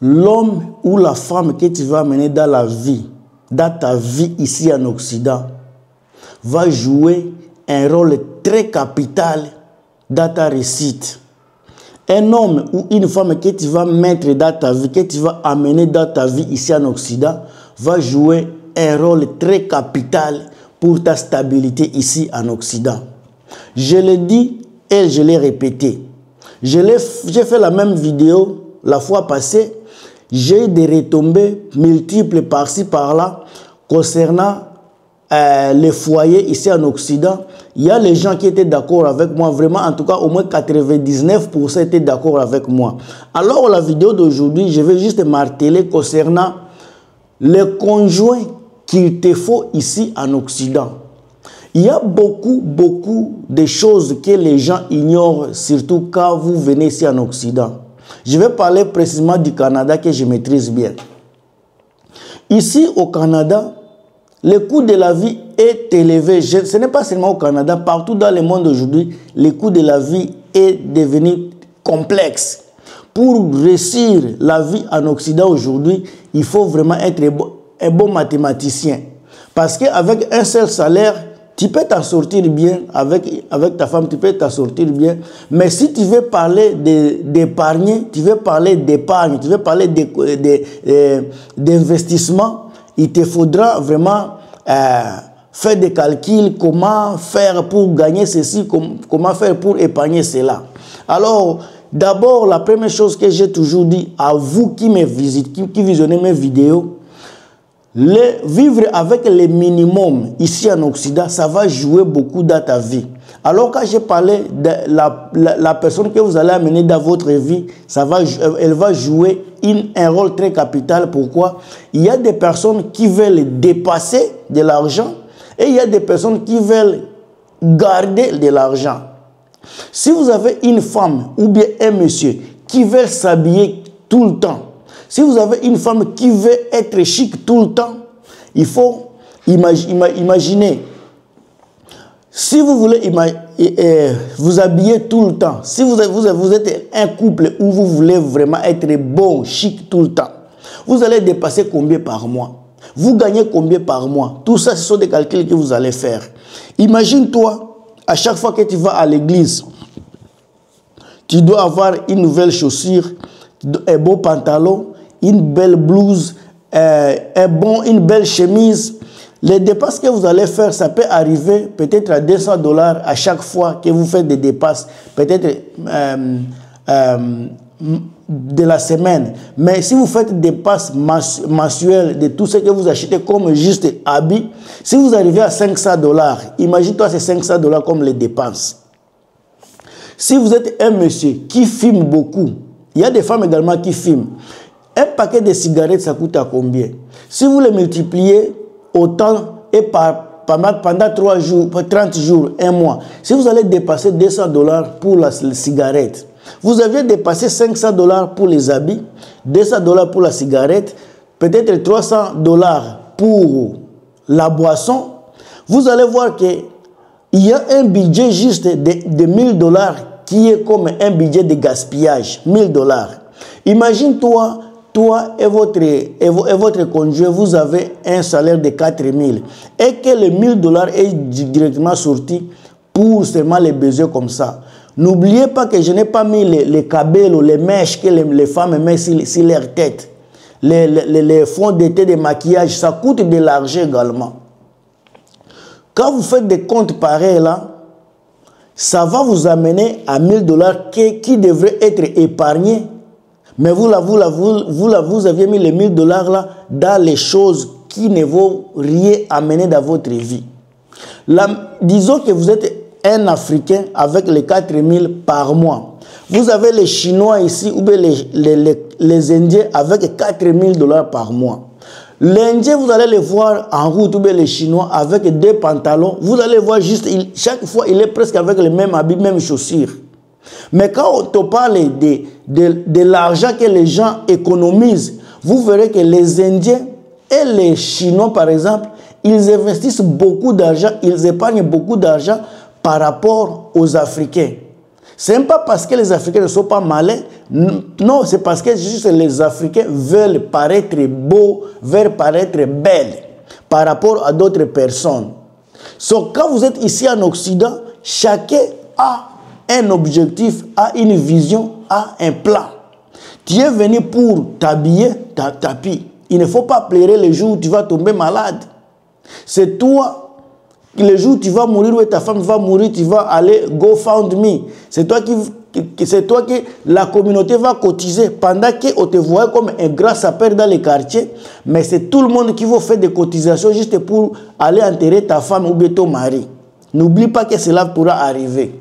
l'homme ou la femme que tu vas amener dans la vie, dans ta vie ici en Occident, va jouer un rôle très capital dans ta réussite. Un homme ou une femme que tu vas mettre dans ta vie, que tu vas amener dans ta vie ici en Occident, va jouer un rôle très capital pour ta stabilité ici en Occident. Je l'ai dit et je l'ai répété. J'ai fait la même vidéo la fois passée. J'ai eu des retombées multiples par-ci par-là concernant les foyers ici en Occident. Il y a les gens qui étaient d'accord avec moi, vraiment, en tout cas, au moins 99% étaient d'accord avec moi. Alors, la vidéo d'aujourd'hui, je vais juste marteler concernant les conjoints qu'il te faut ici en Occident. Il y a beaucoup de choses que les gens ignorent, surtout quand vous venez ici en Occident. Je vais parler précisément du Canada que je maîtrise bien. Ici au Canada, le coût de la vie est élevé. Ce n'est pas seulement au Canada, partout dans le monde aujourd'hui, le coût de la vie est devenu complexe. Pour réussir la vie en Occident aujourd'hui, il faut vraiment être un bon mathématicien. Parce qu'avec un seul salaire, tu peux t'en sortir bien, avec ta femme, tu peux t'en sortir bien. Mais si tu veux parler d'épargner, tu veux parler d'épargne, tu veux parler d'investissement, il te faudra vraiment faire des calculs, comment faire pour gagner ceci, comment faire pour épargner cela. Alors, d'abord, la première chose que j'ai toujours dit à vous qui me visitent, qui visionnez mes vidéos, vivre avec le minimum ici en Occident, ça va jouer beaucoup dans ta vie. Alors quand j'ai parlé de la personne que vous allez amener dans votre vie, elle va jouer un rôle très capital. Pourquoi? Il y a des personnes qui veulent dépasser de l'argent et il y a des personnes qui veulent garder de l'argent. Si vous avez une femme ou bien un monsieur qui veut s'habiller tout le temps, si vous avez une femme qui veut être chic tout le temps, il faut imaginer. Si vous voulez vous habiller tout le temps, si vous êtes un couple où vous voulez vraiment être bon, chic tout le temps, vous allez dépasser combien par mois? Vous gagnez combien par mois? Tout ça, ce sont des calculs que vous allez faire. Imagine-toi, à chaque fois que tu vas à l'église, tu dois avoir une nouvelle chaussure, un beau pantalon, une belle blouse, une belle chemise. Les dépenses que vous allez faire, ça peut arriver peut-être à $200 à chaque fois que vous faites des dépenses, peut-être de la semaine. Mais si vous faites des dépenses mensuelles de tout ce que vous achetez comme juste habits, si vous arrivez à $500, imagine-toi ces $500 comme les dépenses. Si vous êtes un monsieur qui fume beaucoup, il y a des femmes également qui fument. Un paquet de cigarettes, ça coûte à combien? Si vous les multipliez autant et pendant 3 jours, 30 jours, un mois, si vous allez dépasser $200 pour la cigarette, vous aviez dépassé $500 pour les habits, $200 pour la cigarette, peut-être $300 pour la boisson, vous allez voir qu'il y a un budget juste de $1000 qui est comme un budget de gaspillage, $1000. Imagine-toi, toi et votre conjoint, vous avez un salaire de 4000 et que le $1000 est directement sorti pour seulement les besoins comme ça. N'oubliez pas que je n'ai pas mis les cabellos, les mèches que les femmes mettent sur leur tête. Les fonds d'été de maquillage, ça coûte de l'argent également. Quand vous faites des comptes pareils là, ça va vous amener à $1000 qui devraient être épargnés. Mais vous aviez mis les $1000 là dans les choses qui ne vont rien amener dans votre vie. Disons que vous êtes un Africain avec les 4000 par mois. Vous avez les Chinois ici ou bien les Indiens avec $4000 par mois. L'Indien, vous allez le voir en route ou bien les Chinois avec 2 pantalons. Vous allez voir juste, chaque fois, il est presque avec les mêmes habits, mêmes chaussures. Mais quand on te parle de l'argent que les gens économisent, vous verrez que les Indiens et les Chinois, par exemple, ils investissent beaucoup d'argent, ils épargnent beaucoup d'argent par rapport aux Africains. Ce n'est pas parce que les Africains ne sont pas malins. Non, c'est parce que juste les Africains veulent paraître beaux, veulent paraître belles par rapport à d'autres personnes. So, quand vous êtes ici en Occident, chacun a un objectif, a une vision, a un plan. Tu es venu pour t'habiller, tapis. Il ne faut pas pleurer le jour où tu vas tomber malade. C'est toi. Le jour où tu vas mourir, ou ta femme va mourir, tu vas aller GoFundMe. C'est toi que la communauté va cotiser pendant qu'on te voit comme un grand sapeur dans les quartiers. Mais c'est tout le monde qui va faire des cotisations juste pour aller enterrer ta femme ou bien ton mari. N'oublie pas que cela pourra arriver.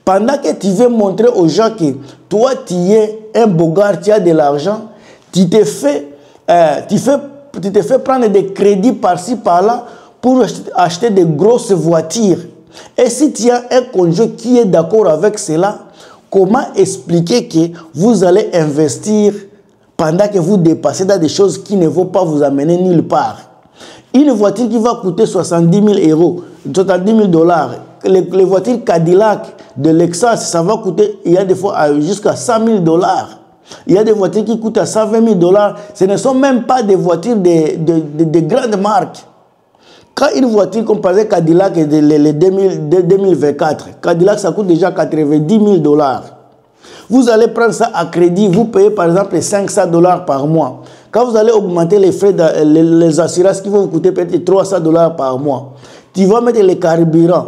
Pendant que tu veux montrer aux gens que toi, tu es un beau gars, tu as de l'argent, tu te fais prendre des crédits par-ci, par-là, pour acheter de grosses voitures. Et si tu as un conjoint qui est d'accord avec cela, comment expliquer que vous allez investir pendant que vous dépassez dans des choses qui ne vont pas vous amener nulle part? Une voiture qui va coûter 70 000 euros, 70 000 dollars, les voitures Cadillac de Lexus, ça va coûter, il y a des fois jusqu'à 100 000 dollars. Il y a des voitures qui coûtent à 120 000 dollars. Ce ne sont même pas des voitures de grandes marques. Quand une voiture comme par exemple Cadillac est de 2024, Cadillac ça coûte déjà 90 000 dollars. Vous allez prendre ça à crédit, vous payez par exemple 500 dollars par mois. Quand vous allez augmenter les frais, les assurances qui vont vous coûter peut-être 300 dollars par mois, tu vas mettre les carburants.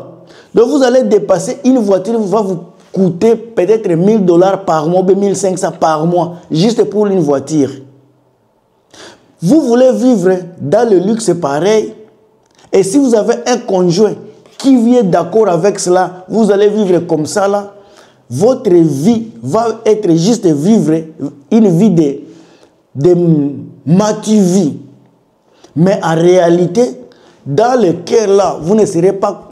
Donc vous allez dépasser, une voiture va vous coûter peut-être 1000 dollars par mois, 1500 par mois, juste pour une voiture. Vous voulez vivre dans le luxe pareil. Et si vous avez un conjoint qui vient d'accord avec cela, vous allez vivre comme ça là. Votre vie va être juste vivre une vie de mativie. Mais en réalité, dans le cœur là, vous ne serez pas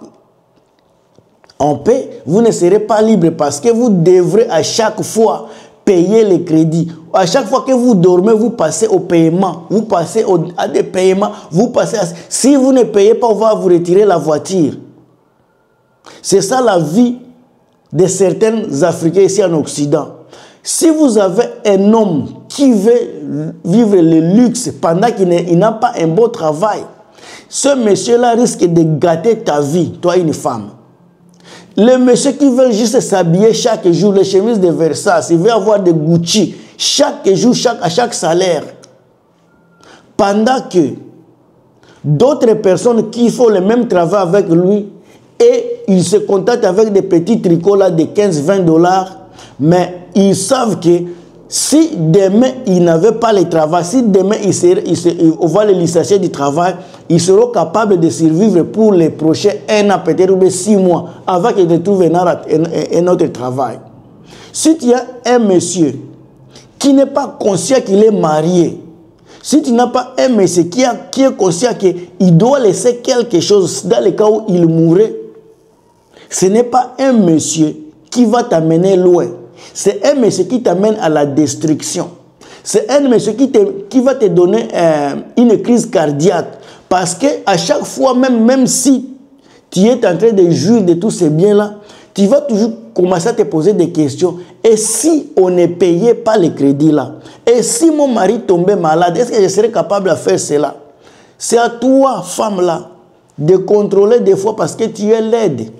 en paix, vous ne serez pas libre parce que vous devrez à chaque fois payer les crédits. À chaque fois que vous dormez, vous passez au paiement. Vous passez à des paiements. Si vous ne payez pas, on va vous retirer la voiture. C'est ça la vie de certains Africains ici en Occident. Si vous avez un homme qui veut vivre le luxe pendant qu'il n'a pas un bon travail, ce monsieur-là risque de gâter ta vie, toi une femme. Les messieurs qui veulent juste s'habiller chaque jour, les chemises de Versace, ils veulent avoir des Gucci chaque jour, à chaque salaire. Pendant que d'autres personnes qui font le même travail avec lui et ils se contentent avec des petits tricots là de 15-20 dollars, mais ils savent que si demain ils n'avaient pas le travail, si demain on va les licencier du travail, ils seront capables de survivre pour les prochains 1 an, peut-être 6 mois, avant qu'ils ne trouvent un autre travail. Si tu as un monsieur qui n'est pas conscient qu'il est marié, si tu n'as pas un monsieur qui est conscient qu'il doit laisser quelque chose dans le cas où il mourrait, ce n'est pas un monsieur qui va t'amener loin. C'est un monsieur qui t'amène à la destruction. C'est un monsieur qui va te donner une crise cardiaque. Parce qu'à chaque fois, même si tu es en train de jouir de tous ces biens-là, tu vas toujours commencer à te poser des questions. Et si on ne payait pas les crédits-là? Et si mon mari tombait malade, est-ce que je serais capable de faire cela? C'est à toi, femme-là, de contrôler des fois parce que tu es laide.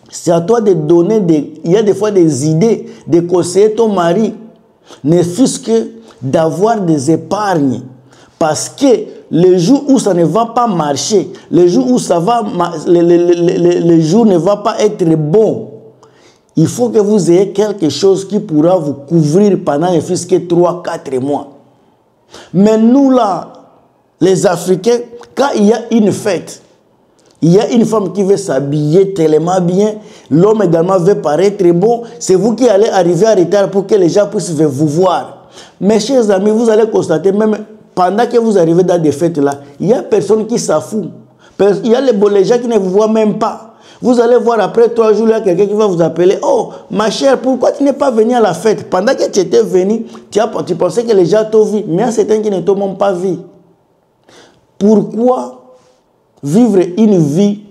C'est à toi de donner il y a des fois des idées, de conseiller ton mari, ne fût-ce que d'avoir des épargnes. Parce que le jour où ça ne va pas marcher, le jour où ça va, le jour ne va pas être bon, il faut que vous ayez quelque chose qui pourra vous couvrir pendant ne fût-ce que 3-4 mois. Mais nous là, les Africains, quand il y a une fête, il y a une femme qui veut s'habiller tellement bien, l'homme également veut paraître très bon, c'est vous qui allez arriver en retard pour que les gens puissent vous voir. Mes chers amis, vous allez constater, même pendant que vous arrivez dans des fêtes là, il y a personne qui s'en fout. Il y a les gens qui ne vous voient même pas. Vous allez voir après 3 jours, il y a quelqu'un qui va vous appeler. Oh, ma chère, pourquoi tu n'es pas venu à la fête? Pendant que tu étais venu, tu pensais que les gens t'ont vu, mais il y a certains qui ne t'ont même pas vu. Pourquoi vivre une vie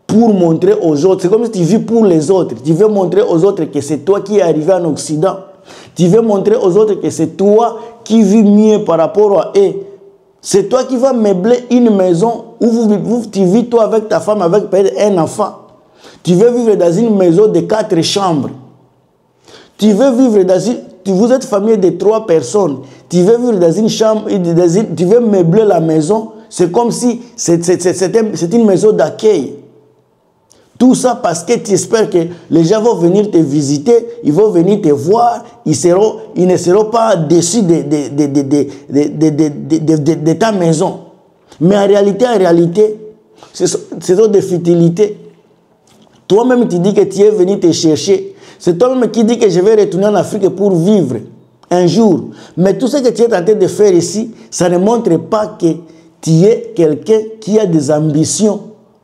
pour montrer aux autres. C'est comme si tu vis pour les autres. Tu veux montrer aux autres que c'est toi qui es arrivé en Occident. Tu veux montrer aux autres que c'est toi qui vis mieux par rapport à eux. C'est toi qui vas meubler une maison où tu vis toi avec ta femme, avec un enfant. Tu veux vivre dans une maison de 4 chambres. Tu veux vivre dans une... Vous êtes famille de 3 personnes. Tu veux vivre dans une chambre, tu veux meubler la maison. C'est comme si c'est une maison d'accueil. Tout ça parce que tu espères que les gens vont venir te visiter, ils vont venir te voir, ils ne seront pas déçus de ta maison. Mais en réalité, ce sont des futilités. Toi-même, tu dis que tu es venu te chercher. C'est toi-même qui dis que je vais retourner en Afrique pour vivre un jour. Mais tout ce que tu es en train de faire ici, ça ne montre pas que tu es quelqu'un qui a des ambitions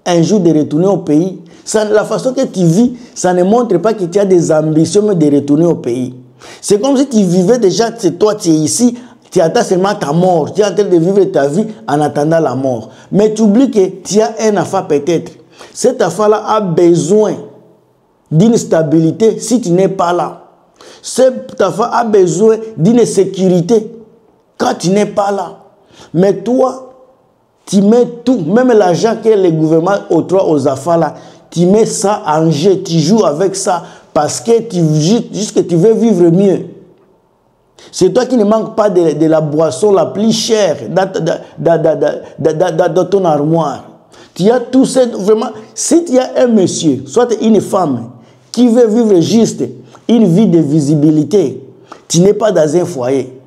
un jour de retourner au pays. La façon que tu vis, ça ne montre pas que tu as des ambitions de retourner au pays. C'est comme si tu vivais déjà, c'est toi, tu es ici, tu attends seulement ta mort. Tu es en train de vivre ta vie en attendant la mort. Mais tu oublies que tu as un enfant peut-être. Cet enfant-là a besoin d'une stabilité si tu n'es pas là. Cet enfant a besoin d'une sécurité quand tu n'es pas là. Mais toi, tu mets tout, même l'argent que le gouvernement octroie aux enfants là, tu mets ça en jeu, tu joues avec ça parce que juste que tu veux vivre mieux. C'est toi qui ne manque pas de la boisson la plus chère dans ton armoire. Tu as tout ça, vraiment, si tu as un monsieur, soit une femme, qui veut vivre juste une vie de visibilité, tu n'es pas dans un foyer.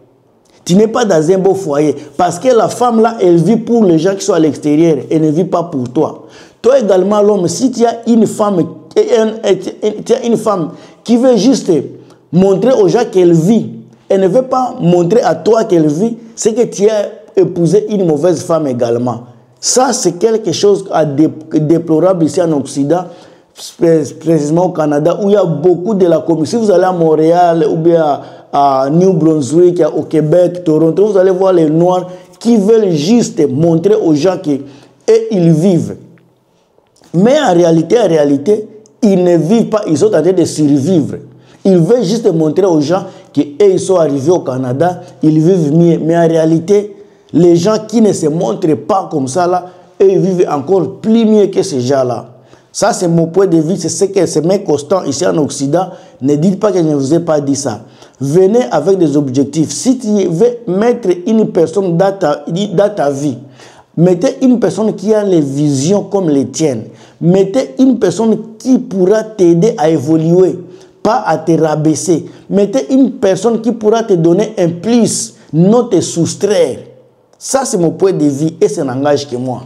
Tu n'es pas dans un beau foyer. Parce que la femme là, elle vit pour les gens qui sont à l'extérieur. Elle ne vit pas pour toi. Toi également, l'homme, si tu as une femme qui veut juste montrer aux gens qu'elle vit, elle ne veut pas montrer à toi qu'elle vit, c'est que tu as épousé une mauvaise femme également. Ça, c'est quelque chose de déplorable ici en Occident, précisément au Canada, où il y a beaucoup de la communauté. Si vous allez à Montréal ou bien à New Brunswick, au Québec, Toronto, vous allez voir les Noirs qui veulent juste montrer aux gens qu'ils vivent. Mais en réalité, ils ne vivent pas, ils sont en train de survivre. Ils veulent juste montrer aux gens qu'ils sont arrivés au Canada, ils vivent mieux. Mais en réalité, les gens qui ne se montrent pas comme ça, là, ils vivent encore plus mieux que ces gens-là. Ça, c'est mon point de vue, c'est ce que c'est mes constants ici en Occident. Ne dites pas que je ne vous ai pas dit ça. Venez avec des objectifs. Si tu veux mettre une personne dans ta vie, mettez une personne qui a les visions comme les tiennes. Mettez une personne qui pourra t'aider à évoluer, pas à te rabaisser. Mettez une personne qui pourra te donner un plus, non te soustraire. Ça, c'est mon point de vue et ça n'engage que moi.